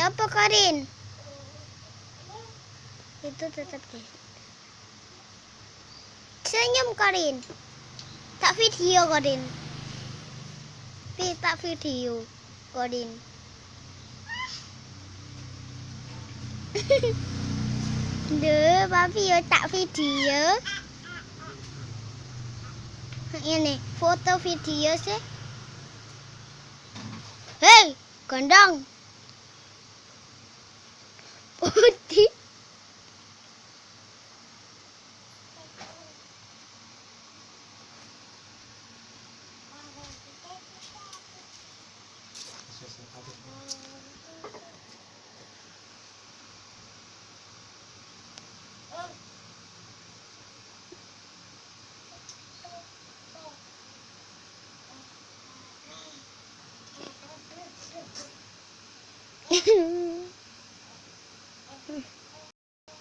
Apa Karin? Itu tetap deh. Senyum Karin. Tak video Karin. Tak video Karin. Duh, papi yo tak video. Ini foto video sih. Hei, kandang. Putih.